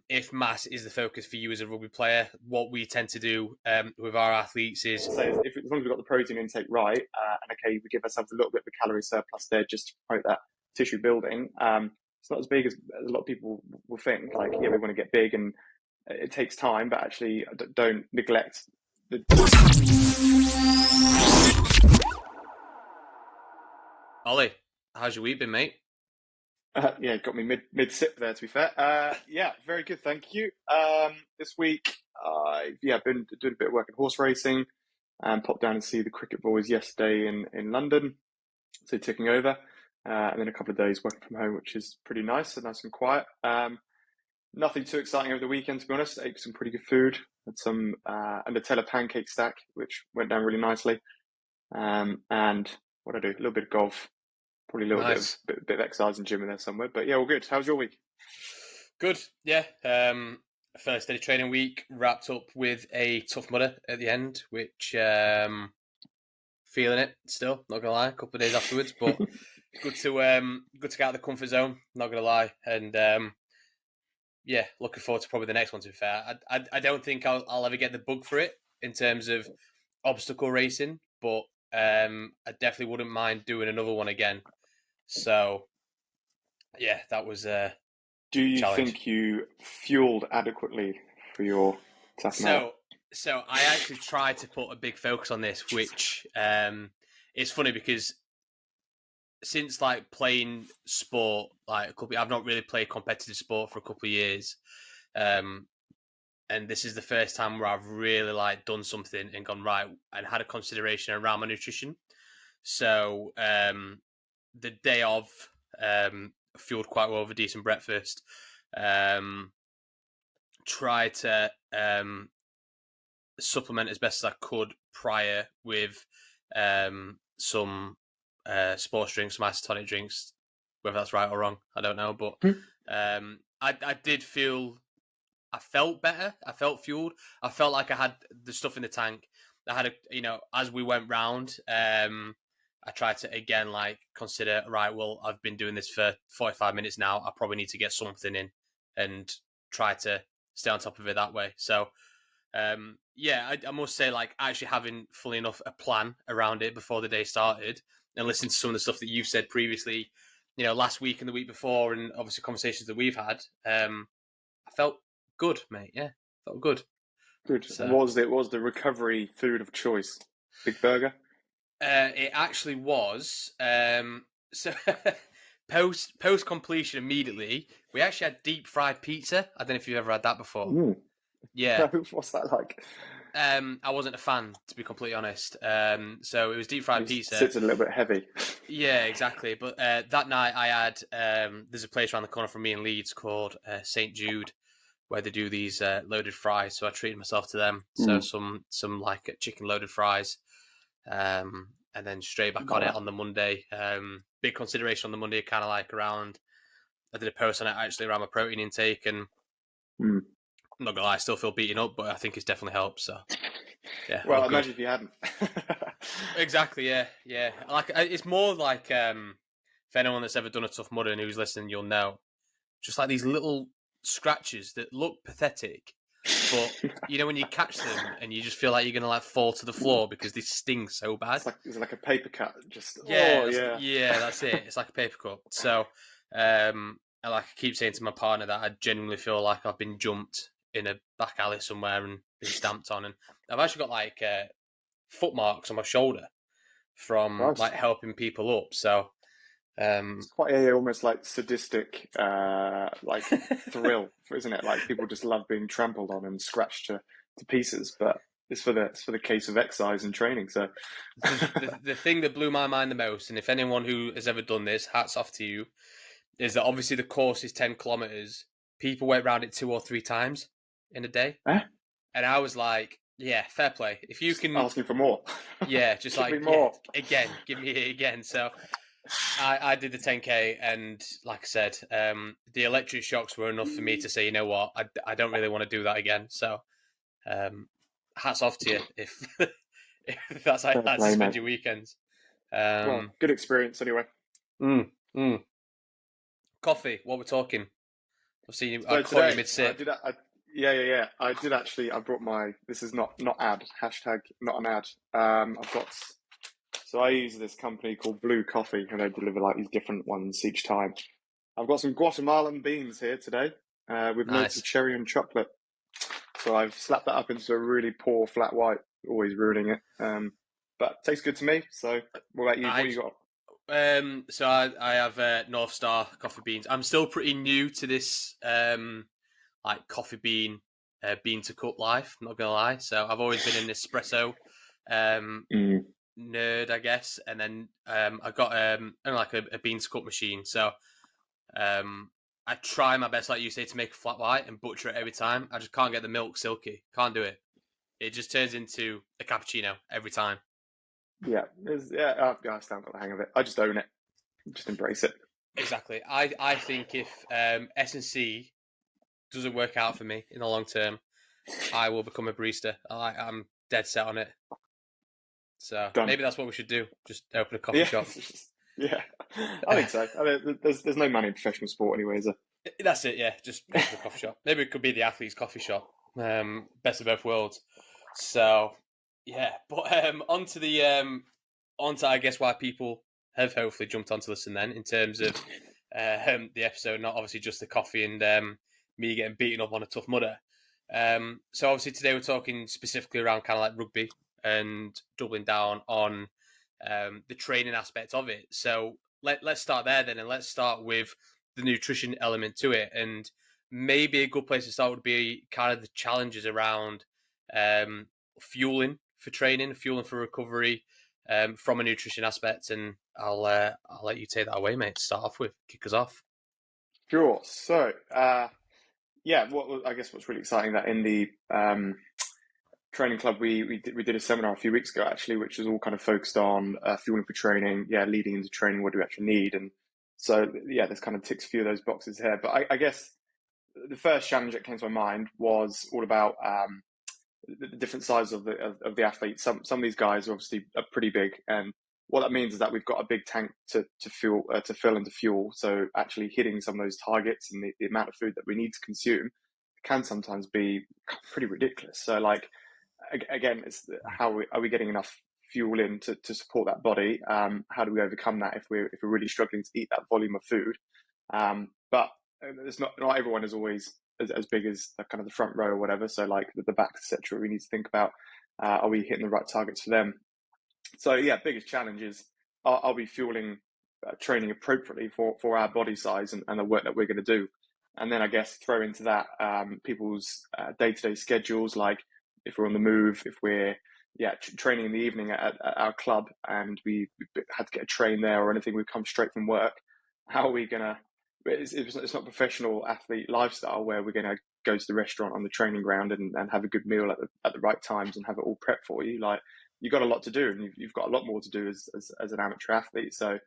if mass is the focus for you as a rugby player, what we tend to do with our athletes is... So as long as we've got the protein intake right, and okay, we give ourselves a little bit of a calorie surplus there just to promote that tissue building. It's not as big as a lot of people will think. Like, yeah, we want to get big and it takes time, but actually don't neglect the... Ollie, how's your week been, mate? Yeah, got me mid sip there. To be fair, yeah, very good, thank you. This week, been doing a bit of work in horse racing, and popped down and see the cricket boys yesterday in London. So taking over, and then a couple of days working from home, which is pretty nice, so nice and quiet. Nothing too exciting over the weekend, to be honest. Ate some pretty good food. Had some a Nutella pancake stack, which went down really nicely. And what I do, a little bit of golf. Probably a little bit of exercise and gym in there somewhere. But yeah, all good. How's your week? Good, yeah. Fairly steady training week, wrapped up with a Tough Mudder at the end, which feeling it still, not gonna lie, a couple of days afterwards, but good to get out of the comfort zone, not gonna lie. And yeah, looking forward to probably the next one, to be fair. I don't think I'll ever get the bug for it in terms of obstacle racing, but I definitely wouldn't mind doing another one again. So, yeah, that was a Do you challenge. think you fueled adequately for your Tough Mudder? So I actually tried to put a big focus on this, which it's funny because since like playing sport, I've not really played competitive sport for a couple of years, and this is the first time where I've really like done something and gone right and had a consideration around my nutrition. So the day of, fueled quite well with a decent breakfast. Try to supplement as best as I could prior with some sports drinks, some isotonic drinks. Whether that's right or wrong, I don't know. But I did feel, I felt better. I felt fueled. I felt like I had the stuff in the tank. I had as we went round, I tried to again consider, right, well, I've been doing this for 45 minutes now. I probably need to get something in and try to stay on top of it that way. So I must say, actually having fully enough a plan around it before the day started and listening to some of the stuff that you've said previously, last week and the week before, and obviously conversations that we've had, I felt good, mate. Yeah, felt good. Good. So, Was the recovery food of choice? Big burger? It actually was. So post completion immediately, we actually had deep fried pizza. I don't know if you've ever had that before. Mm. Yeah. What's that like? I wasn't a fan, to be completely honest. So it was deep fried pizza. Sits a little bit heavy. Yeah, exactly. But that night I had, there's a place around the corner from me in Leeds called St. Jude, where they do these loaded fries. So I treated myself to them. So some chicken loaded fries. And then straight back on it on the Monday. Big consideration on the Monday, kind of around, I did a post on it actually around my protein intake, and I'm not gonna lie, I still feel beaten up, but I think it's definitely helped. So yeah. Well, imagine if you hadn't. Exactly. Yeah. It's more like for anyone that's ever done a Tough Mudder and who's listening, you'll know, just like these little scratches that look pathetic. But when you catch them and you just feel like you're gonna fall to the floor because they sting so bad. It's like a paper cut. Just that's it. It's like a paper cut. So, I keep saying to my partner that I genuinely feel like I've been jumped in a back alley somewhere and been stamped on, and I've actually got foot marks on my shoulder from helping people up. So. It's quite almost like sadistic thrill, isn't it? Like people just love being trampled on and scratched to pieces, but it's for the case of exercise and training. So the thing that blew my mind the most, and if anyone who has ever done this, hats off to you, is that obviously the course is 10 kilometers. People went around it 2 or 3 times in a day, and I was like, yeah, fair play. If you can asking for more, yeah, just give me more. Yeah, again, give me it again. So. I did the 10K, and like I said, the electric shocks were enough for me to say, you know what, I don't really want to do that again. So, hats off to you if that's how you like to spend your weekends. Well, good experience anyway. Coffee, what we're talking? I've seen you. I So caught you today mid I sip. did. Yeah. I did actually. I brought my. This is not ad. Hashtag not an ad. I've got. So I use this company called Blue Coffee, and they deliver like these different ones each time. I've got some Guatemalan beans here today, with notes of Nice. cherry and chocolate. So I've slapped that up into a really poor flat white, always ruining it. But tastes good to me. So what about you? What I you got? so I have North Star coffee beans. I'm still pretty new to this like coffee bean bean to cup life. I'm not gonna lie. So I've always been an espresso um, Mm. nerd, I guess. And then I got like a bean to cup machine. So um, I try my best, like you say, to make a flat white and butcher it every time. I just can't get the milk silky. Can't do it. It just turns into a cappuccino every time. Yeah, I still got the hang of it. I just own it. Just embrace it. Exactly. I think if S&C doesn't work out for me in the long term, I will become a barista. I'm dead set on it. So Done. maybe that's what we should do. Just open a coffee Yeah, shop. yeah. I think so. I mean, there's no money in professional sport anyway, is there? That's it. Yeah, just open a coffee shop. Maybe it could be the athlete's coffee shop. Best of both worlds. So yeah, but onto the onto I guess why people have hopefully jumped onto listen then in terms of the episode, not obviously just the coffee and me getting beaten up on a tough mudder. So obviously today we're talking specifically around kind of like rugby and doubling down on the training aspect of it. So let's start there then, and let's start with the nutrition element to it. And maybe a good place to start would be kind of the challenges around um, fueling for training, fueling for recovery from a nutrition aspect. And I'll let you take that away, mate. To start off with, kick us off. Sure. So, yeah, I guess what's really exciting that in the training club we did a seminar a few weeks ago actually, which is all kind of focused on fueling for training. Yeah, leading into training, what do we actually need? And so yeah, this kind of ticks a few of those boxes here. But I guess the first challenge that came to my mind was all about the different sizes of the athletes. Some of these guys obviously are pretty big, and what that means is that we've got a big tank to fill and to fuel. So actually hitting some of those targets and the amount of food that we need to consume can sometimes be pretty ridiculous. So like again, it's how are we getting enough fuel in to support that body? How do we overcome that if we're really struggling to eat that volume of food? But it's not everyone is always as big as kind of the front row or whatever. So like the back, etc. We need to think about are we hitting the right targets for them? So yeah, biggest challenge is are we fueling training appropriately for our body size and the work that we're going to do? And then I guess throw into that people's day-to-day schedules, like if we're on the move, if we're training in the evening at our club and we had to get a train there or anything, we've come straight from work. How are we gonna? It's not professional athlete lifestyle where we're gonna go to the restaurant on the training ground and have a good meal at the right times and have it all prepped for you. Like you've got a lot to do and you've got a lot more to do as an amateur athlete. So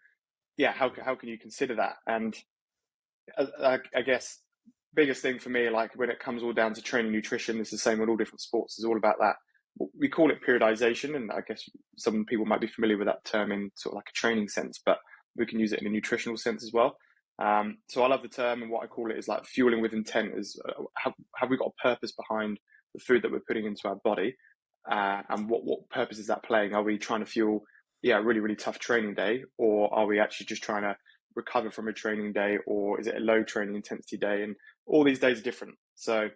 yeah, how can you consider that? And I guess biggest thing for me, like when it comes all down to training nutrition, it's the same with all different sports. It's all about that. We call it periodization, and I guess some people might be familiar with that term in sort of like a training sense, but we can use it in a nutritional sense as well. So I love the term, and what I call it is like fueling with intent. Is have we got a purpose behind the food that we're putting into our body, and what purpose is that playing? Are we trying to fuel, a really really tough training day, or are we actually just trying to recover from a training day, or is it a low training intensity day? And all these days are different. So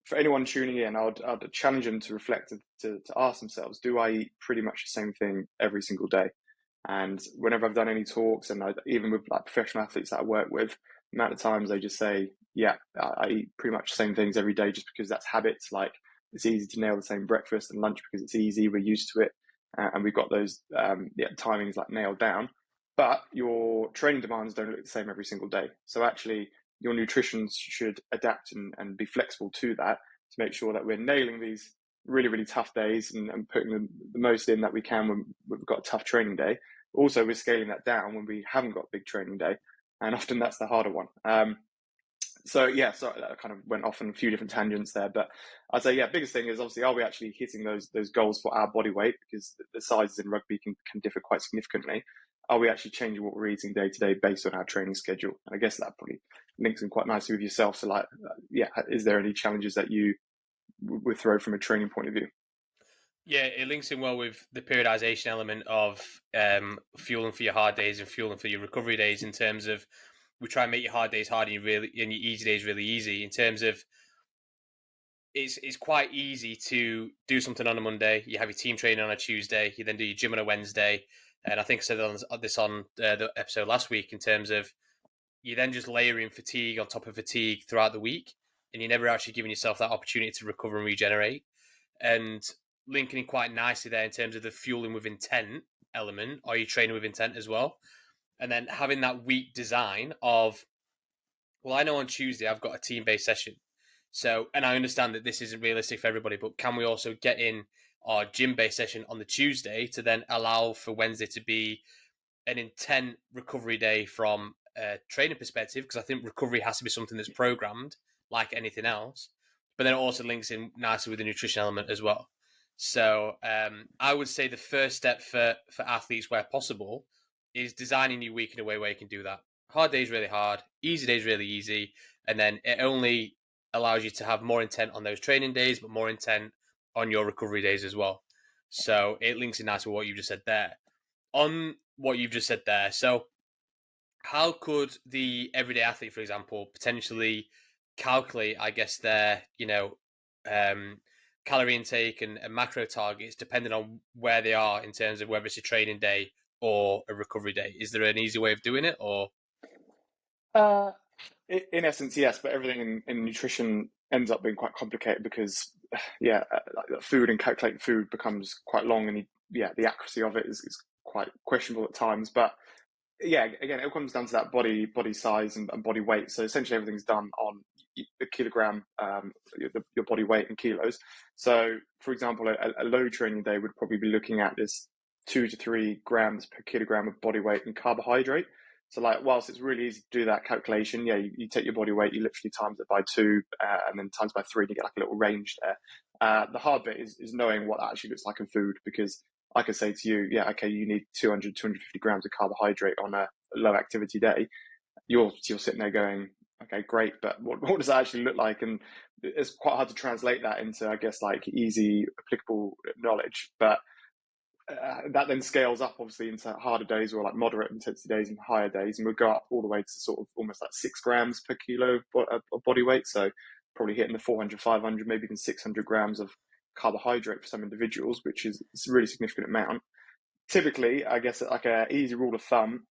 for anyone tuning in, I'd challenge them to reflect to ask themselves, do I eat pretty much the same thing every single day? And whenever I've done any talks, and even with like professional athletes that I work with, the amount of times they just say, yeah, I eat pretty much the same things every day just because that's habits. Like it's easy to nail the same breakfast and lunch because it's easy, we're used to it, and we've got those timings like nailed down. But your training demands don't look the same every single day. So actually, your nutrition should adapt and be flexible to that to make sure that we're nailing these really, really tough days and putting the most in that we can when we've got a tough training day. Also, we're scaling that down when we haven't got a big training day. And often that's the harder one. So I kind of went off on a few different tangents there, but I'd say, biggest thing is obviously, are we actually hitting those goals for our body weight? Because the sizes in rugby can differ quite significantly. are we actually changing what we're eating day to day based on our training schedule? And I guess that probably links in quite nicely with yourself. So, like, yeah, is there any challenges that you would throw from a training point of view? Yeah, it links in well with the periodization element of fueling for your hard days and fueling for your recovery days. In terms of, we try and make your hard days hard and your easy days really easy. In terms of, it's quite easy to do something on a Monday. You have your team training on a Tuesday. You then do your gym on a Wednesday. And I think I said this on the episode last week. In terms of, you then just layering fatigue on top of fatigue throughout the week, and you're never actually giving yourself that opportunity to recover and regenerate. And linking in quite nicely there in terms of the fueling with intent element, are you training with intent as well? And then having that week design of, well, I know on Tuesday I've got a team-based session. So, and I understand that this isn't realistic for everybody, but can we also get in our gym-based session on the Tuesday to then allow for Wednesday to be an intent recovery day from a training perspective? Because I think recovery has to be something that's programmed like anything else, but then it also links in nicely with the nutrition element as well. So I would say the first step for athletes where possible is designing your week in a way where you can do that. Hard days really hard, easy days really easy, and then it only allows you to have more intent on those training days, but more intent on your recovery days as well. So it links in nicely with what you just said there. On what you've just said there, so how could the everyday athlete, for example, potentially calculate, I guess, their, um, calorie intake and macro targets depending on where they are in terms of whether it's a training day or a recovery day? Is there an easy way of doing it, or? Uh, in essence, yes, but everything in nutrition ends up being quite complicated because, yeah, like food and calculating food becomes quite long, and yeah, the accuracy of it is quite questionable at times. But yeah, again, it all comes down to that body size and body weight. So essentially, everything's done on the kilogram, your body weight in kilos. So, for example, a low training day would probably be looking at this 2 to 3 grams per kilogram of body weight and carbohydrate. So, like, whilst it's really easy to do that calculation, yeah, you take your body weight, you literally times it by two, and then times by three, and you get like a little range there. The hard bit is knowing what that actually looks like in food, because I could say to you, yeah, okay, you need 200, 250 grams of carbohydrate on a low activity day. You're sitting there going, okay, great, but what does that actually look like? And it's quite hard to translate that into, I guess, like easy, applicable knowledge. But that then scales up, obviously, into harder days or like moderate intensity days and higher days. And we'll go up all the way to sort of almost like 6 grams per kilo of body weight. So probably hitting the 400, 500, maybe even 600 grams of carbohydrate for some individuals, which is a really significant amount. Typically, I guess like a easy rule of thumb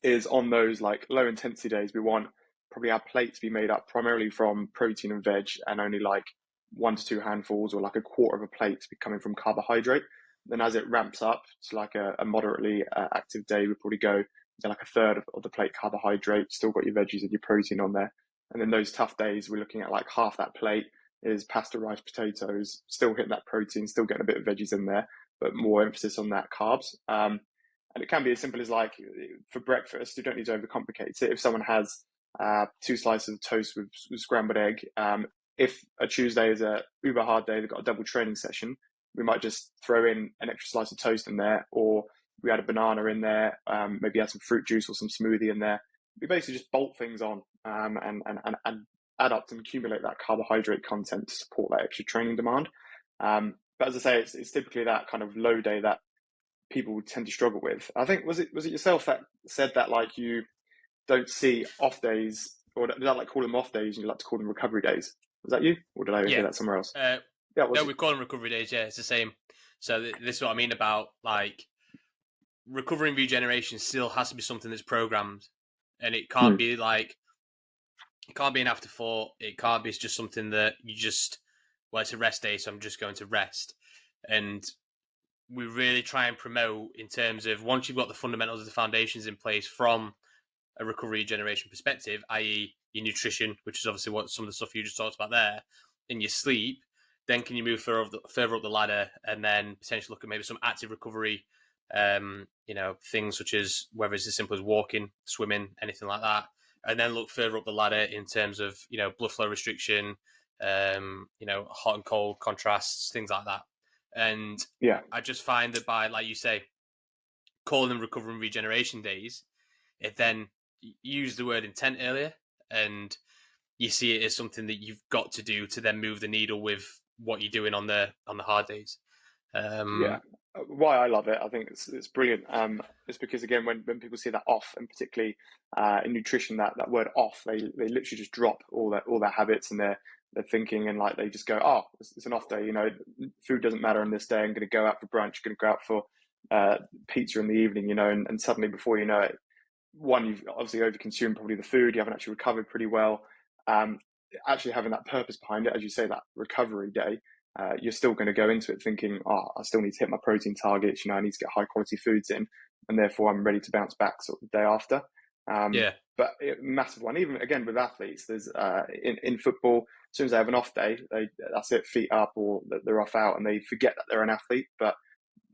is on those like low intensity days, we want probably our plate to be made up primarily from protein and veg, and only like 1 to 2 handfuls or like a quarter of a plate to be coming from carbohydrate. Then as it ramps up to like a moderately active day, we probably go to like a third of the plate carbohydrate, still got your veggies and your protein on there. And then those tough days, we're looking at like half that plate is pasta, rice, potatoes, still hitting that protein, still getting a bit of veggies in there, but more emphasis on that carbs. And it can be as simple as like for breakfast, you don't need to overcomplicate it. If someone has 2 slices of toast with scrambled egg, if a Tuesday is a uber hard day, they've got a double training session, we might just throw in an extra slice of toast in there, or we add a banana in there, maybe add some fruit juice or some smoothie in there. We basically just bolt things on and add up and accumulate that carbohydrate content to support that extra training demand. But as I say, it's typically that kind of low day that people tend to struggle with. I think was it yourself that said that like you don't see off days, or did I like call them off days and you like to call them recovery days? Was that you, or did I hear Yeah. that somewhere else? Yeah, No, we call them recovery days. Yeah, it's the same. So this is what I mean about like recovery and regeneration still has to be something that's programmed, and it can't be like, it can't be an afterthought. It can't be just something that you just, well, it's a rest day, so I'm just going to rest. And we really try and promote in terms of, once you've got the fundamentals of the foundations in place from a recovery regeneration perspective, i.e. your nutrition, which is obviously what some of the stuff you just talked about there, and your sleep, then can you move further up the ladder and then potentially look at maybe some active recovery, things such as whether it's as simple as walking, swimming, anything like that, and then look further up the ladder in terms of, blood flow restriction, hot and cold contrasts, things like that. And yeah, I just find that by, like you say, calling them recovery and regeneration days, it then you used the word intent earlier, and you see it as something that you've got to do to then move the needle with what you're doing on the hard days. Yeah, why I love it, I think it's brilliant. It's because again, when people see that off, and particularly in nutrition, that word off, they literally just drop all their habits and their thinking, and like they just go, oh, it's an off day. You know, food doesn't matter on this day. I'm going to go out for brunch. Going to go out for pizza in the evening. You know, and suddenly before you know it, one, you've obviously overconsumed probably the food. You haven't actually recovered pretty well. Um, Actually having that purpose behind it, as you say, that recovery day, you're still going to go into it thinking, oh, I still need to hit my protein targets. You know, I need to get high quality foods in, and therefore I'm ready to bounce back sort of the day after. yeah, But massive one, even again with athletes, there's in football, as soon as they have an off day, that's it, feet up, or they're off out, and they forget that they're an athlete. But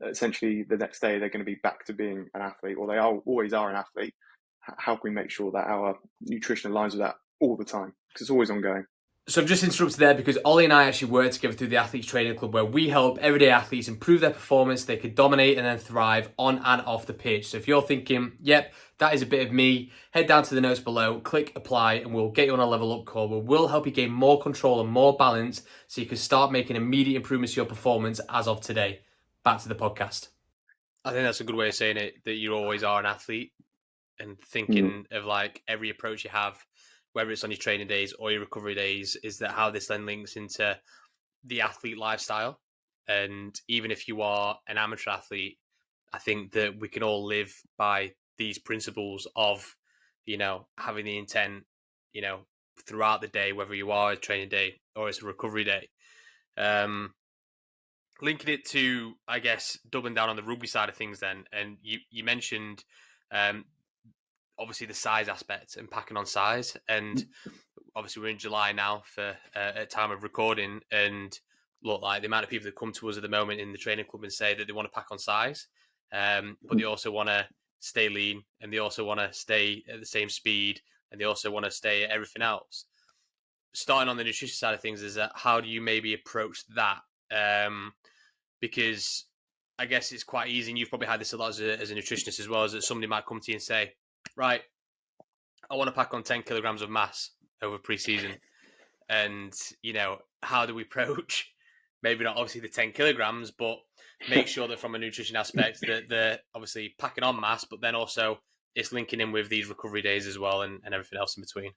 essentially, the next day they're going to be back to being an athlete, or they always are an athlete. How can we make sure that our nutrition aligns with that all the time? Because it's always ongoing. So I've just interrupted there because Ollie and I actually work together through the Athletes Training Club, where we help everyday athletes improve their performance. They could dominate and then thrive on and off the pitch. So if you're thinking, yep, that is a bit of me, head down to the notes below, click apply, and we'll get you on a level up call where we'll help you gain more control and more balance so you can start making immediate improvements to your performance as of today. Back to the podcast. I think that's a good way of saying it, that you always are an athlete, and thinking of like every approach you have, whether it's on your training days or your recovery days, is that how this then links into the athlete lifestyle. And even if you are an amateur athlete, I think that we can all live by these principles of, you know, having the intent, you know, throughout the day, whether you are a training day or it's a recovery day. Linking it to, I guess, doubling down on the rugby side of things then, and you mentioned obviously the size aspect and packing on size, and obviously we're in July now for at time of recording, and look, like the amount of people that come to us at the moment in the training club and say that they want to pack on size, but they also want to stay lean, and they also want to stay at the same speed, and they also want to stay at everything else. Starting on the nutrition side of things, is that how do you maybe approach that? Because I guess it's quite easy, and you've probably had this a lot as a nutritionist as well, is that somebody might come to you and say, right, I want to pack on 10 kilograms of mass over pre-season. And, you know, how do we approach, maybe not obviously the 10 kilograms, but make sure that from a nutrition aspect that they're obviously packing on mass, but then also it's linking in with these recovery days as well, and everything else in between.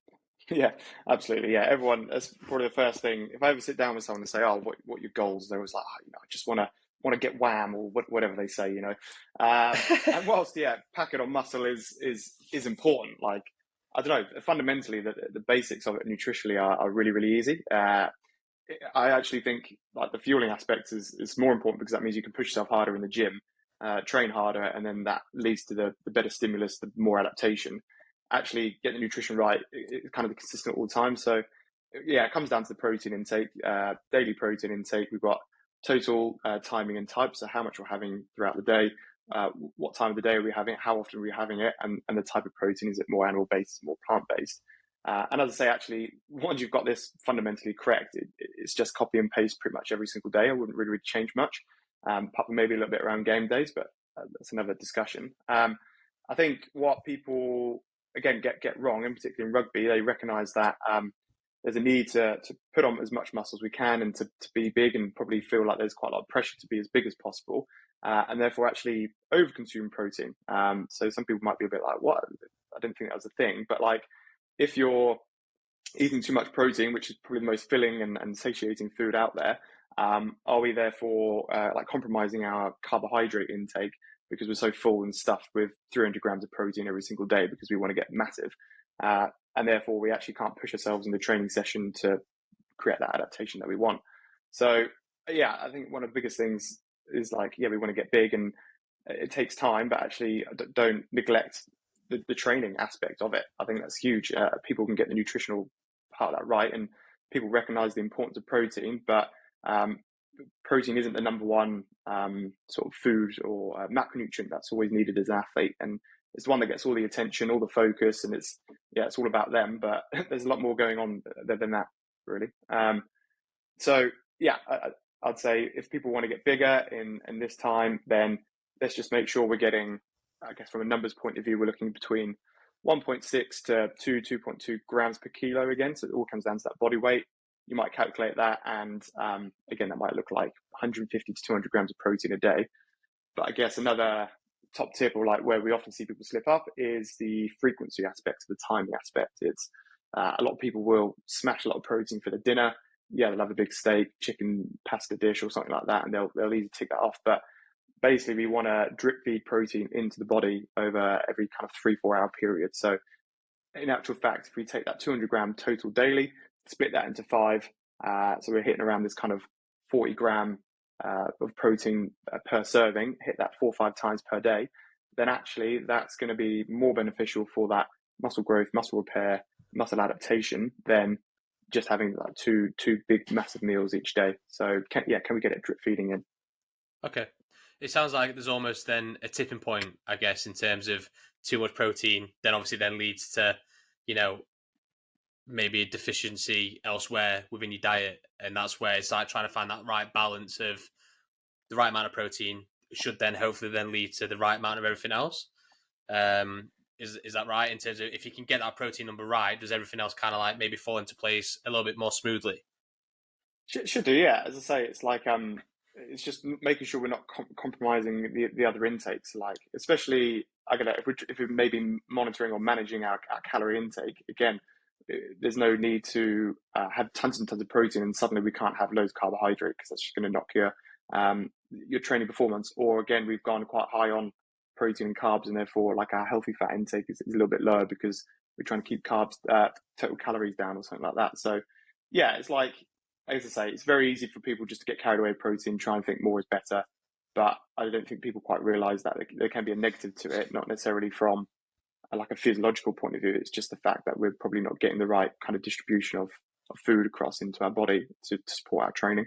Yeah, absolutely. Yeah, everyone. That's probably the first thing. If I ever sit down with someone and say, "Oh, what are your goals?" They're always like, oh, you know, "I just want to get wham," or whatever they say. You know, and whilst packing on muscle is important. Like, I don't know. Fundamentally, the basics of it nutritionally are really really easy. I actually think like the fueling aspect is more important, because that means you can push yourself harder in the gym, train harder, and then that leads to the better stimulus, the more adaptation. Actually get the nutrition right, it's kind of consistent all the time. So yeah, it comes down to the protein intake, daily protein intake. We've got total, timing and type, so how much we're having throughout the day, what time of the day are we having it, how often are we having it, and the type of protein. Is it more animal based, more plant based? And as I say, actually, once you've got this fundamentally correct, it's just copy and paste pretty much every single day. I wouldn't really change much, apart from maybe a little bit around game days, but that's another discussion. I think what people again get wrong, and particularly in rugby, they recognise that there's a need to put on as much muscle as we can, and to be big, and probably feel like there's quite a lot of pressure to be as big as possible, and therefore actually overconsume protein. So some people might be a bit like, what? I didn't think that was a thing. But like, if you're eating too much protein, which is probably the most filling and satiating food out there, are we therefore like compromising our carbohydrate intake because we're so full and stuffed with 300 grams of protein every single day because we want to get massive, and therefore we actually can't push ourselves in the training session to create that adaptation that we want? So yeah, I think one of the biggest things is like, yeah, we want to get big, and it takes time, but actually don't neglect the training aspect of it. I think that's huge. People can get the nutritional part of that right, and people recognize the importance of protein, but protein isn't the number one sort of food or macronutrient that's always needed as an athlete, and it's the one that gets all the attention, all the focus, and it's all about them. But there's a lot more going on than that, really. So yeah, I'd say if people want to get bigger in this time, then let's just make sure we're getting I guess from a numbers point of view, we're looking between 1.6 to 2.2 grams per kilo again. So it all comes down to that body weight. You might calculate that, and again, that might look like 150 to 200 grams of protein a day. But I guess another top tip, or like where we often see people slip up, is the frequency aspect, the timing aspect. It's a lot of people will smash a lot of protein for the dinner. Yeah, they'll have a big steak, chicken, pasta dish, or something like that, and they'll easily tick that off. But basically, we want to drip feed protein into the body over every kind of 3-4 hour period. So in actual fact, if we take that 200 gram total daily, split that into 5, so we're hitting around this kind of 40 gram of protein per serving, hit that 4 or 5 times per day, then actually that's going to be more beneficial for that muscle growth, muscle repair, muscle adaptation than just having like two big massive meals each day. So can we get it drip feeding in? Okay. It sounds like there's almost then a tipping point, I guess, in terms of too much protein, then obviously then leads to, maybe a deficiency elsewhere within your diet. And that's where it's like trying to find that right balance of the right amount of protein should then hopefully then lead to the right amount of everything else. Is that right? In terms of if you can get that protein number right, does everything else kind of like maybe fall into place a little bit more smoothly? Should do, yeah. As I say, it's like it's just making sure we're not compromising the other intakes. Like especially, I get it, if we're maybe monitoring or managing our calorie intake again. There's no need to have tons and tons of protein and suddenly we can't have loads of carbohydrate because that's just going to knock your training performance. Or again, we've gone quite high on protein and carbs, and therefore like our healthy fat intake is a little bit lower because we're trying to keep carbs, total calories down or something like that. So yeah, it's like, as I say, it's very easy for people just to get carried away with protein, try and think more is better. But I don't think people quite realize that there can be a negative to it, not necessarily from like a physiological point of view. It's just the fact that we're probably not getting the right kind of distribution of food across into our body to support our training.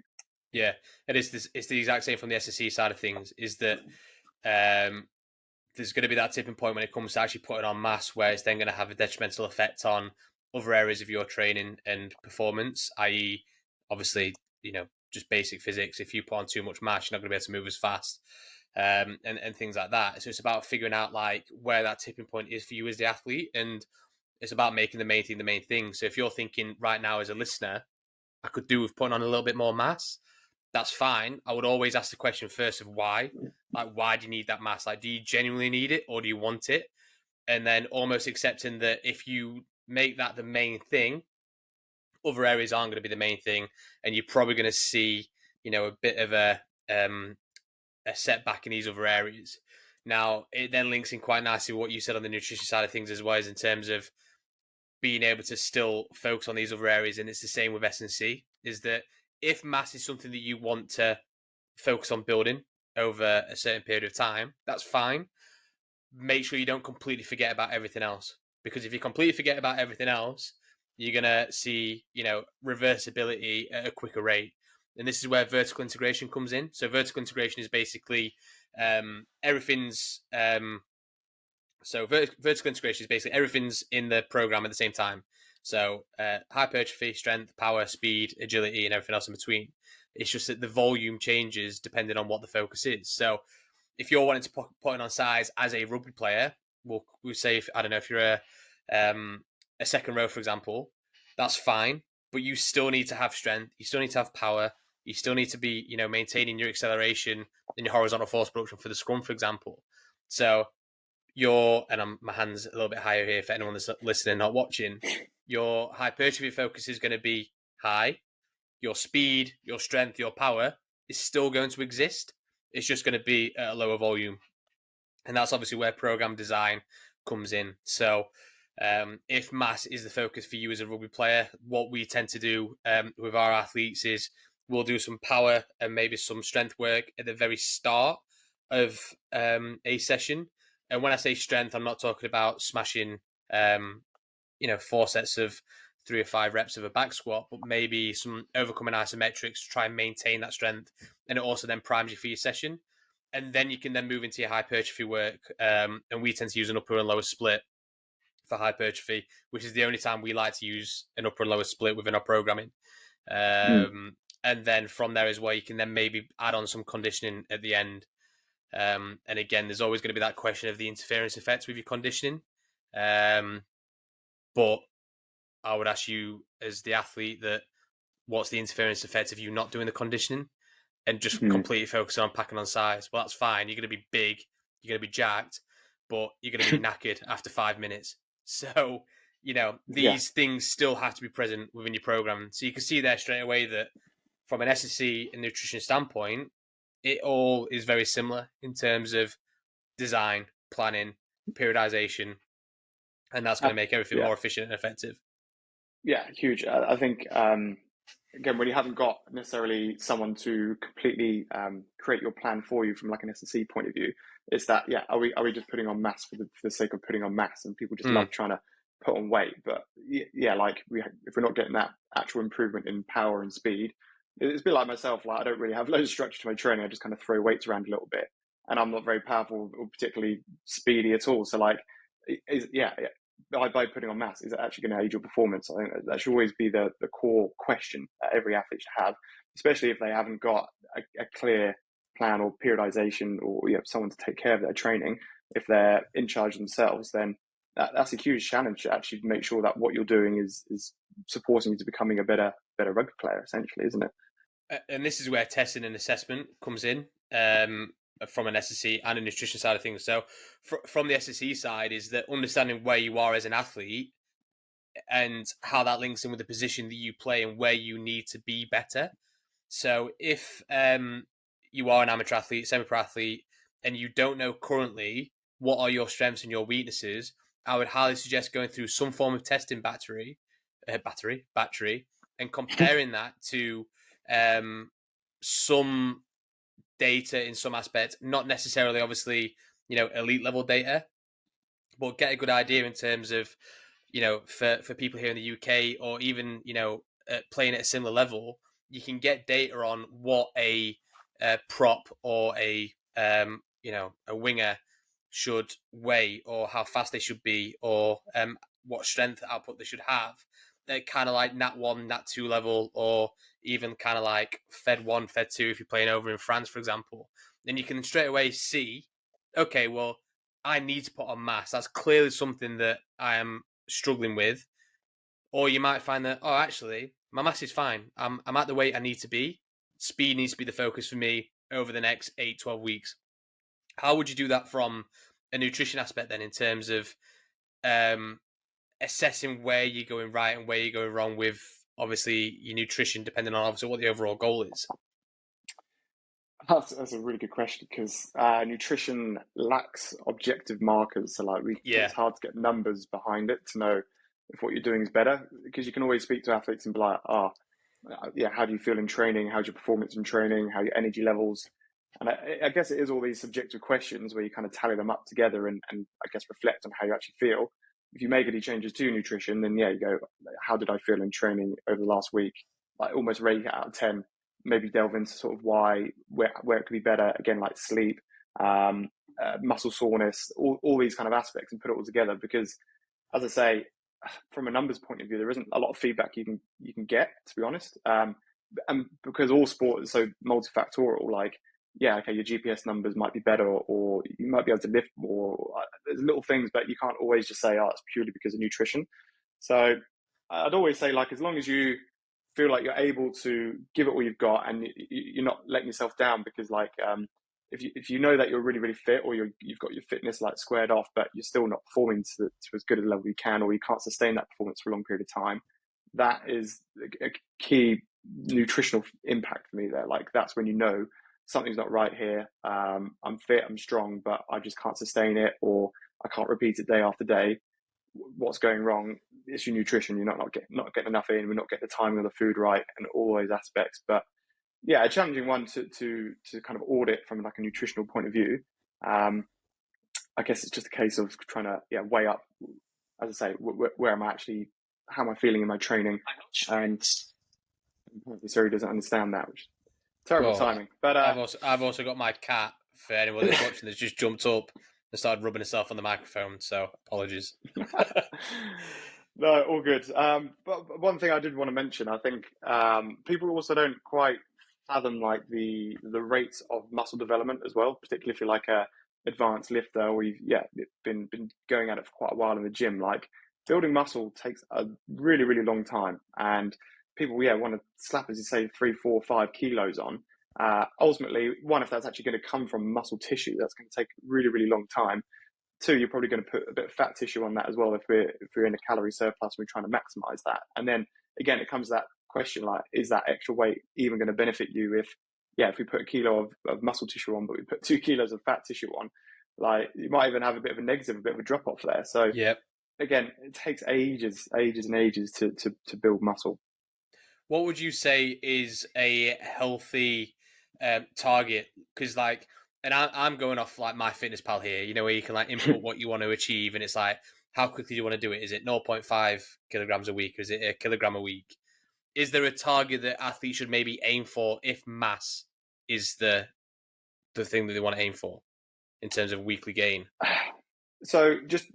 Yeah, it's the exact same from the SSC side of things, is that there's going to be that tipping point when it comes to actually putting on mass, where it's then going to have a detrimental effect on other areas of your training and performance, i.e. obviously, just basic physics. If you put on too much mass, you're not going to be able to move as fast. And things like that. So it's about figuring out like where that tipping point is for you as the athlete, and it's about making the main thing the main thing. So if you're thinking right now as a listener, I could do with putting on a little bit more mass, that's fine. I would always ask the question first of why. Like, why do you need that mass? Like, do you genuinely need it or do you want it? And then almost accepting that if you make that the main thing, other areas aren't going to be the main thing, and you're probably going to see, a bit of a setback in these other areas. Now, it then links in quite nicely with what you said on the nutrition side of things as well, as in terms of being able to still focus on these other areas. And it's the same with S&C, is that if mass is something that you want to focus on building over a certain period of time, that's fine. Make sure you don't completely forget about everything else, because if you completely forget about everything else, you're going to see, reversibility at a quicker rate. And this is where vertical integration comes in. So vertical integration is basically everything's... vertical integration is basically everything's in the program at the same time. So hypertrophy, strength, power, speed, agility, and everything else in between. It's just that the volume changes depending on what the focus is. So if you're wanting to put on size as a rugby player, we'll say, if you're a second row, for example, that's fine. But you still need to have strength. You still need to have power. You still need to be, maintaining your acceleration and your horizontal force production for the scrum, for example. So my hand's a little bit higher here for anyone that's listening, not watching. Your hypertrophy focus is going to be high. Your speed, your strength, your power is still going to exist. It's just going to be at a lower volume. And that's obviously where program design comes in. So if mass is the focus for you as a rugby player, what we tend to do with our athletes is we'll do some power and maybe some strength work at the very start of a session. And when I say strength, I'm not talking about smashing, 4 sets of 3 or 5 reps of a back squat, but maybe some overcoming isometrics to try and maintain that strength. And it also then primes you for your session. And then you can then move into your hypertrophy work. And we tend to use an upper and lower split for hypertrophy, which is the only time we like to use an upper and lower split within our programming. And then from there as well, you can then maybe add on some conditioning at the end. And again, there's always going to be that question of the interference effects with your conditioning. But I would ask you as the athlete that what's the interference effect of you not doing the conditioning and just completely focusing on packing on size? Well, that's fine. You're going to be big, you're going to be jacked, but you're going to be knackered after 5 minutes. So, these things still have to be present within your program. So you can see there straight away that from an SSC and nutrition standpoint, it all is very similar in terms of design, planning, periodization, and that's going to make everything more efficient and effective. Yeah, huge. I think, again, when you haven't got necessarily someone to completely create your plan for you from like an SSC point of view, it's that, are we just putting on mass for the sake of putting on mass, and people just love trying to put on weight? But like if we're not getting that actual improvement in power and speed, it's a bit like myself. Like I don't really have loads of structure to my training. I just kind of throw weights around a little bit, and I'm not very powerful or particularly speedy at all. So like, by putting on mass, is it actually going to aid your performance? I think that should always be the core question that every athlete should have, especially if they haven't got a clear plan or periodization, or someone to take care of their training. If they're in charge themselves, then that's a huge challenge to actually make sure that what you're doing is supporting you to becoming a better rugby player, essentially, isn't it? And this is where testing and assessment comes in. From an SSC and a nutrition side of things. So from the SSC side is that understanding where you are as an athlete and how that links in with the position that you play and where you need to be better. So if you are an amateur athlete, semi-pro athlete, and you don't know currently what are your strengths and your weaknesses, I would highly suggest going through some form of testing battery, and comparing that to some data in some aspects, not necessarily obviously, elite level data, but get a good idea in terms of, for people here in the UK or even, playing at a similar level, you can get data on what a prop or a winger should weigh, or how fast they should be, or what strength output they should have. They're kind of like Nat 1, Nat 2 level, or even kind of like Fed 1, Fed 2 if you're playing over in France, for example. Then you can straight away see, okay, well, I need to put on mass. That's clearly something that I am struggling with. Or you might find that, actually, my mass is fine. I'm at the weight I need to be. Speed needs to be the focus for me over the next 8, 12 weeks. How would you do that from a nutrition aspect then, in terms of assessing where you're going right and where you're going wrong with obviously your nutrition, depending on obviously what the overall goal is? That's a really good question, because nutrition lacks objective markers. So like it's hard to get numbers behind it to know if what you're doing is better, because you can always speak to athletes and be like, how do you feel in training? How's your performance in training? How are your energy levels? And I guess it is all these subjective questions where you kind of tally them up together and I guess reflect on how you actually feel. If you make any changes to nutrition, then you go, how did I feel in training over the last week? Like almost rate it out of 10. Maybe delve into sort of where it could be better. Again, like sleep, muscle soreness, all these kind of aspects, and put it all together. Because, as I say, from a numbers point of view, there isn't a lot of feedback you can get, to be honest. And because all sport is so multifactorial, like, your GPS numbers might be better, or you might be able to lift more. There's little things, but you can't always just say, it's purely because of nutrition. So I'd always say, like, as long as you feel like you're able to give it all you've got, and you're not letting yourself down, because like if you know that you're really, really fit, or you've got your fitness like squared off, but you're still not performing to as good a level you can, or you can't sustain that performance for a long period of time, that is a key nutritional impact for me there. Like, that's when you know something's not right here. I'm fit, I'm strong, but I just can't sustain it, or I can't repeat it day after day. What's going wrong? It's your nutrition. You're not getting enough in. We're not getting the timing of the food right, and all those aspects. But a challenging one to kind of audit from like a nutritional point of view. I guess it's just a case of trying to weigh up, as I say, where am I actually, how am I feeling in my training, and Siri doesn't understand that, which is terrible timing. But I've also got my cat, for anyone that's watching, that's just jumped up and started rubbing herself on the microphone, so apologies. No, all good. But one thing I did want to mention, I think people also don't quite fathom like the rates of muscle development as well, particularly if you're like a advanced lifter or you've been going at it for quite a while in the gym. Like building muscle takes a really, really long time, and people want to slap, as you say, 3, 4, 5 kilos on. Ultimately, one, if that's actually going to come from muscle tissue, that's going to take a really, really long time. Two, you're probably going to put a bit of fat tissue on that as well if we're in a calorie surplus and we're trying to maximize that. And then again, it comes to that question, like, is that extra weight even going to benefit you if we put a kilo of muscle tissue on, but we put 2 kilos of fat tissue on, like you might even have a bit of a negative, a bit of a drop off there. So again, it takes ages and ages to build muscle. What would you say is a healthy target? Because and I'm going off like MyFitnessPal here, where you can like input what you want to achieve, and it's like, how quickly do you want to do it? Is it 0.5 kilograms a week, or is it a kilogram a week? Is there a target that athletes should maybe aim for if mass is the thing that they want to aim for in terms of weekly gain? So just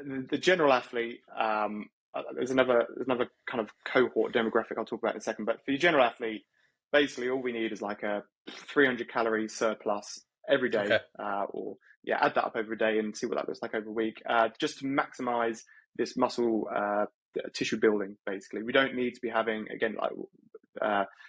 the general athlete, there's another kind of cohort demographic I'll talk about in a second. But for your general athlete, basically all we need is like a 300 calorie surplus every day, Okay. add that up every day and see what that looks like over a week, just to maximize this muscle tissue building. Basically, we don't need to be having, again, like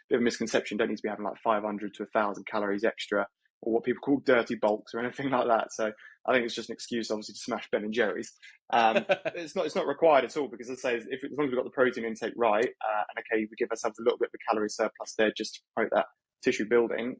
bit of a misconception, don't need to be having like 500 to 1,000 calories extra, or what people call dirty bulks or anything like that. So I think it's just an excuse, obviously, to smash Ben and Jerry's. It's not required at all, because as I say, as long as we've got the protein intake right, and okay, we give ourselves a little bit of a calorie surplus there just to promote that tissue building.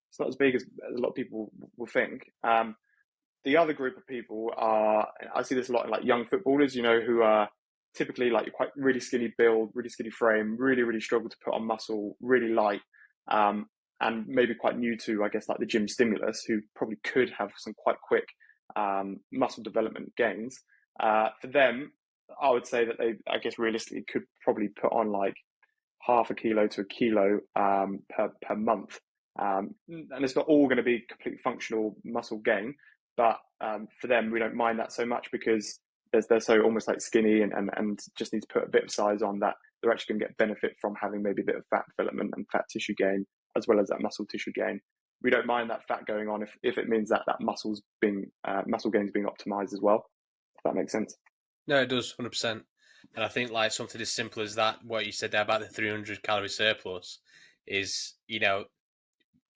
It's not as big as a lot of people will think. The other group of people are, I see this a lot in like young footballers, who are typically like quite really skinny build, really skinny frame, really, really struggle to put on muscle, really light, and maybe quite new to, I guess, like the gym stimulus, who probably could have some quite quick muscle development gains. For them, I would say that they, I guess, realistically could probably put on like half a kilo to a kilo per month. And it's not all going to be complete functional muscle gain, but for them, we don't mind that so much, because they're so almost like skinny and just need to put a bit of size on that. They're actually going to get benefit from having maybe a bit of fat development and fat tissue gain, as well as that muscle tissue gain. We don't mind that fat going on if it means that muscle gain is being optimized as well. If that makes sense. No, it does, 100%. And I think like something as simple as that, what you said there about the 300 calorie surplus, is,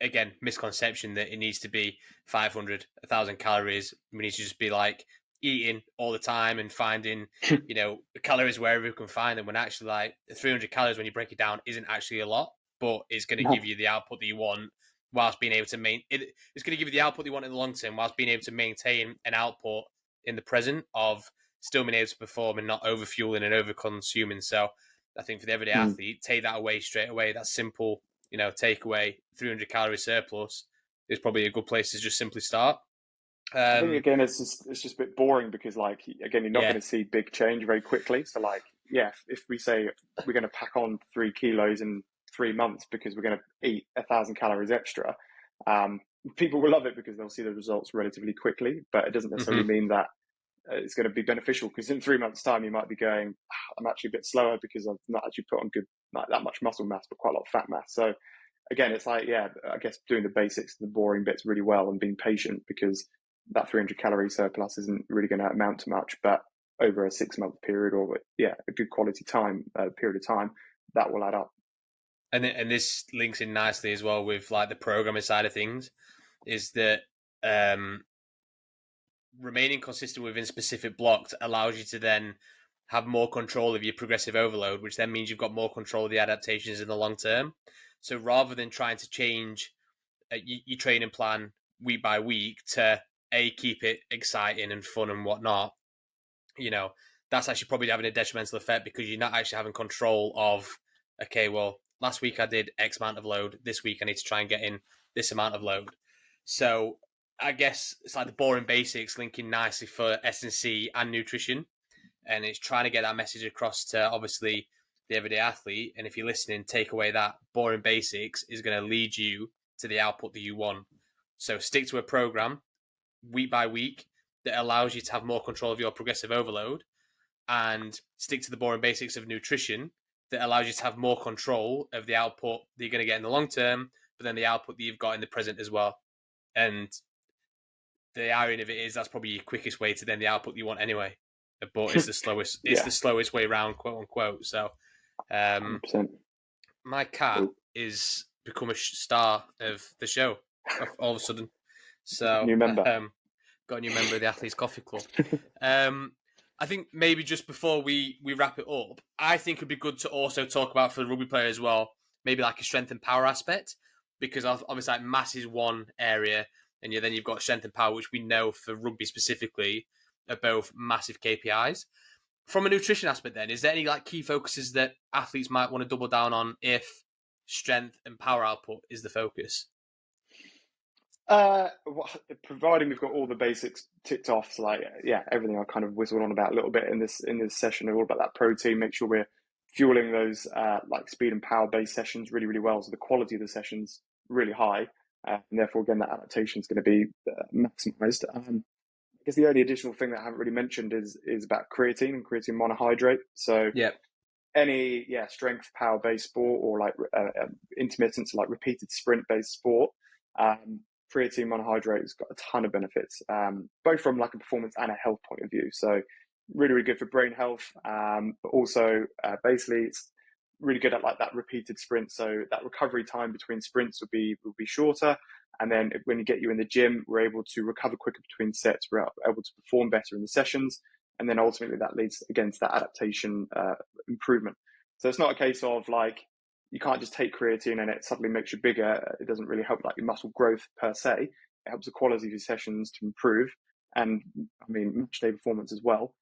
again, misconception that it needs to be 500, 1,000 calories. We need to just be like eating all the time and finding, calories wherever we can find them, when actually like 300 calories, when you break it down, isn't actually a lot, but it's going to give you the output that you want whilst being able to it's going to give you the output you want in the long term, whilst being able to maintain an output in the present of still being able to perform and not over fueling and over consuming. So I think for the everyday athlete, take that away straight away. That simple, take away 300 calorie surplus is probably a good place to just simply start. I think again, it's just a bit boring, because like, again, you're not going to see big change very quickly. So like, if we say we're going to pack on 3 kilos in 3 months because we're going to eat 1,000 calories extra, people will love it because they'll see the results relatively quickly, but it doesn't necessarily mean that it's going to be beneficial, because in 3 months' time you might be going, I'm actually a bit slower because I've not actually put on good, like that much muscle mass, but quite a lot of fat mass. So again, it's like, I guess doing the basics, the boring bits really well, and being patient, because that 300 calorie surplus isn't really going to amount to much, but over a 6-month period, or a good quality period of time, that will add up. And this links in nicely as well with like the programming side of things, is that remaining consistent within specific blocks allows you to then have more control of your progressive overload, which then means you've got more control of the adaptations in the long term. So rather than trying to change your training plan week by week to keep it exciting and fun and whatnot, that's actually probably having a detrimental effect, because you're not actually having control of, okay, well, last week I did X amount of load, this week I need to try and get in this amount of load. So I guess it's like the boring basics linking nicely for S&C and nutrition. And it's trying to get that message across to obviously the everyday athlete. And if you're listening, take away that boring basics is going to lead you to the output that you want. So stick to a program week by week that allows you to have more control of your progressive overload, and stick to the boring basics of nutrition that allows you to have more control of the output that you're going to get in the long term, but then the output that you've got in the present as well. And the irony of it is that's probably your quickest way to then the output you want anyway. But it's the slowest. It's the slowest way around, quote unquote. So, 100%. my cat is become a star of the show all of a sudden. So, new member. Got a new member of the Athletes Coffee Club. I think maybe just before we wrap it up, I think it'd be good to also talk about for the rugby player as well, maybe like a strength and power aspect, because obviously like mass is one area, and then you've got strength and power, which we know for rugby specifically are both massive KPIs. From a nutrition aspect then, is there any like key focuses that athletes might want to double down on if strength and power output is the focus? Providing we've got all the basics ticked off, so like everything I kind of whistled on about a little bit in this session, all about that protein. Make sure we're fueling those like speed and power based sessions really, really well, so the quality of the sessions really high, and therefore again that adaptation is going to be maximized. I guess the only additional thing that I haven't really mentioned is about creatine and creatine monohydrate. So any strength power based sport or like intermittent, so like repeated sprint based sport, creatine monohydrate has got a ton of benefits, both from like a performance and a health point of view. So really, really good for brain health, but also basically it's really good at like that repeated sprint. So that recovery time between sprints will be shorter. And then when you get you in the gym, we're able to recover quicker between sets. We're able to perform better in the sessions. And then ultimately that leads again to that adaptation improvement. So it's not a case of like, you can't just take creatine and it suddenly makes you bigger. It doesn't really help like your muscle growth per se. It helps the quality of your sessions to improve. And I mean, match day performance as well,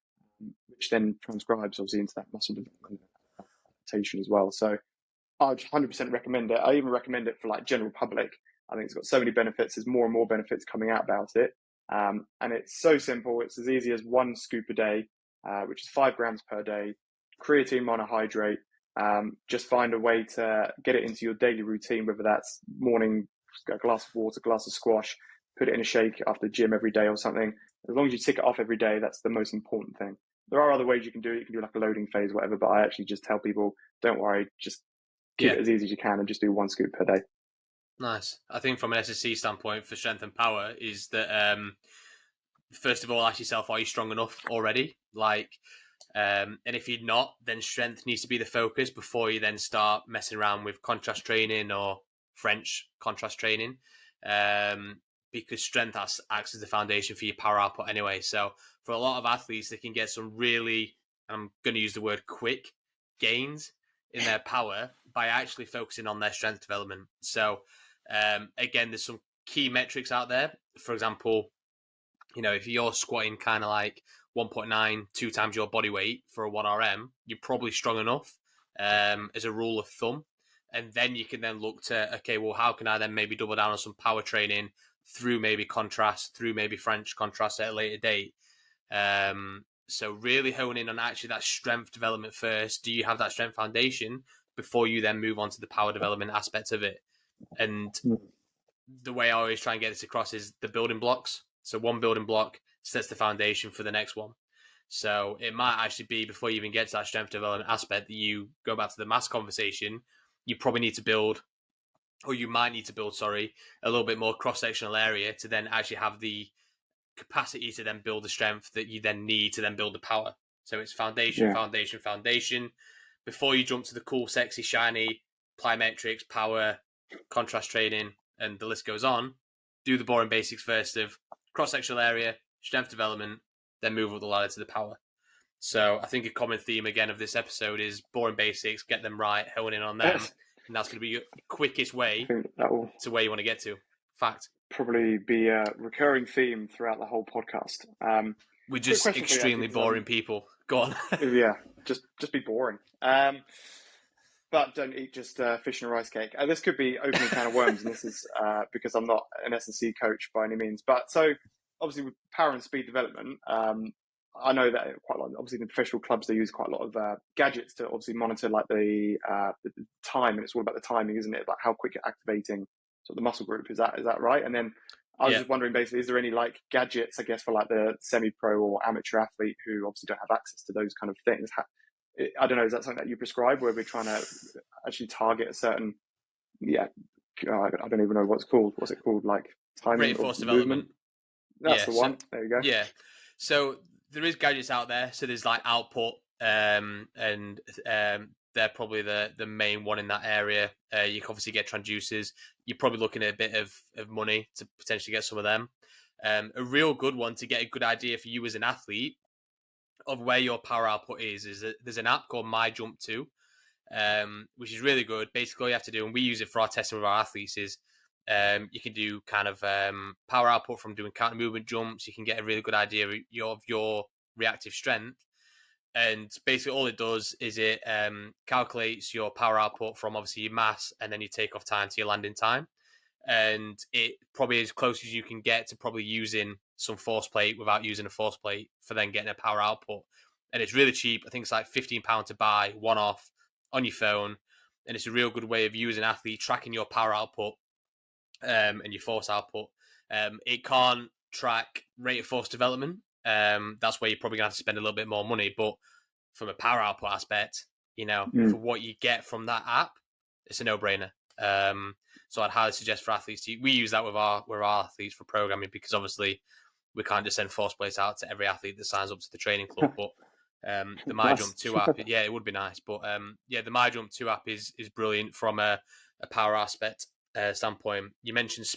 which then transcribes obviously into that muscle development adaptation as well. So I'd 100% recommend it. I even recommend it for like general public. I think it's got so many benefits. There's more and more benefits coming out about it. And it's so simple. It's as easy as 1 scoop a day, which is 5 grams per day, creatine monohydrate. Just find a way to get it into your daily routine, whether that's morning, a glass of water, glass of squash, put it in a shake after the gym every day or something. As long as you tick it off every day, that's the most important thing. There are other ways you can do it. You can do like a loading phase, whatever, but I actually just tell people, don't worry, just keep it as easy as you can and just do 1 scoop per day. Nice. I think from an SSC standpoint for strength and power is that, first of all, ask yourself, are you strong enough already? And if you're not, then strength needs to be the focus before you then start messing around with contrast training or French contrast training, because strength acts as the foundation for your power output anyway. So for a lot of athletes, they can get some really, I'm going to use the word quick, gains in their power by actually focusing on their strength development. So again, there's some key metrics out there. For example, if you're squatting kind of like 1.9, 2 times your body weight for a 1RM, you're probably strong enough as a rule of thumb. And then you can then look to, okay, well, how can I then maybe double down on some power training through maybe contrast, through maybe French contrast at a later date. So really hone in on actually that strength development first. Do you have that strength foundation before you then move on to the power development aspect of it? And the way I always try and get this across is the building blocks. So one building block sets the foundation for the next one. So it might actually be before you even get to that strength development aspect that you go back to the mass conversation, you probably need to build, or you might need to build, a little bit more cross-sectional area to then actually have the capacity to then build the strength that you then need to then build the power. So it's foundation, foundation. Before you jump to the cool, sexy, shiny, plyometrics, power, contrast training, and the list goes on, do the boring basics first of cross-sectional area, strength development, then move up the ladder to the power. So I think a common theme again of this episode is boring basics, get them right, hone in on them, and that's going to be your quickest way to where you want to get to. Fact. Probably be a recurring theme throughout the whole podcast. We're just extremely boring people. Go on. just be boring. But don't eat just fish and a rice cake. This could be opening a can of worms, and this is because I'm not an S&C coach by any means. But so obviously with power and speed development, I know that quite a lot. Obviously, in professional clubs they use quite a lot of gadgets to obviously monitor like the time, and it's all about the timing, isn't it? Like how quick you're activating sort of the muscle group. Is that right? And then I was just wondering, basically, is there any like gadgets, I guess, for like the semi-pro or amateur athlete who obviously don't have access to those kind of things? I don't know, is that something that you prescribe where we're trying to actually target a certain, I don't even know what's it called, like timing Rate of of force movement? development. That's Yeah. the So one. There you go. yeah. So there is gadgets out there. So there's like Output, and they're probably the main one in that area. You can obviously get transducers. You're probably looking at a bit of money to potentially get some of them. A real good one to get a good idea for you as an athlete of where your power output is that there's an app called My Jump 2, which is really good. Basically, all you have to do, and we use it for our testing with our athletes, is you can do kind of power output from doing counter movement jumps. You can get a really good idea of your reactive strength. And basically, all it does is it calculates your power output from obviously your mass, and then you take off time to your landing time. And it probably as close as you can get to probably using some force plate without using a force plate for then getting a power output. And it's really cheap. I think it's like £15 to buy, one off on your phone. And it's a real good way of using athlete tracking your power output and your force output. It can't track rate of force development. That's where you're probably going to have to spend a little bit more money. But from a power output aspect, for what you get from that app, it's a no-brainer. So I'd highly suggest for athletes we use that with our athletes for programming, because obviously we can't just send force plates out to every athlete that signs up to the training club. But the My Jump 2 app, yeah, it would be nice. But the My Jump 2 app is brilliant from a power aspect standpoint. You mentioned speed.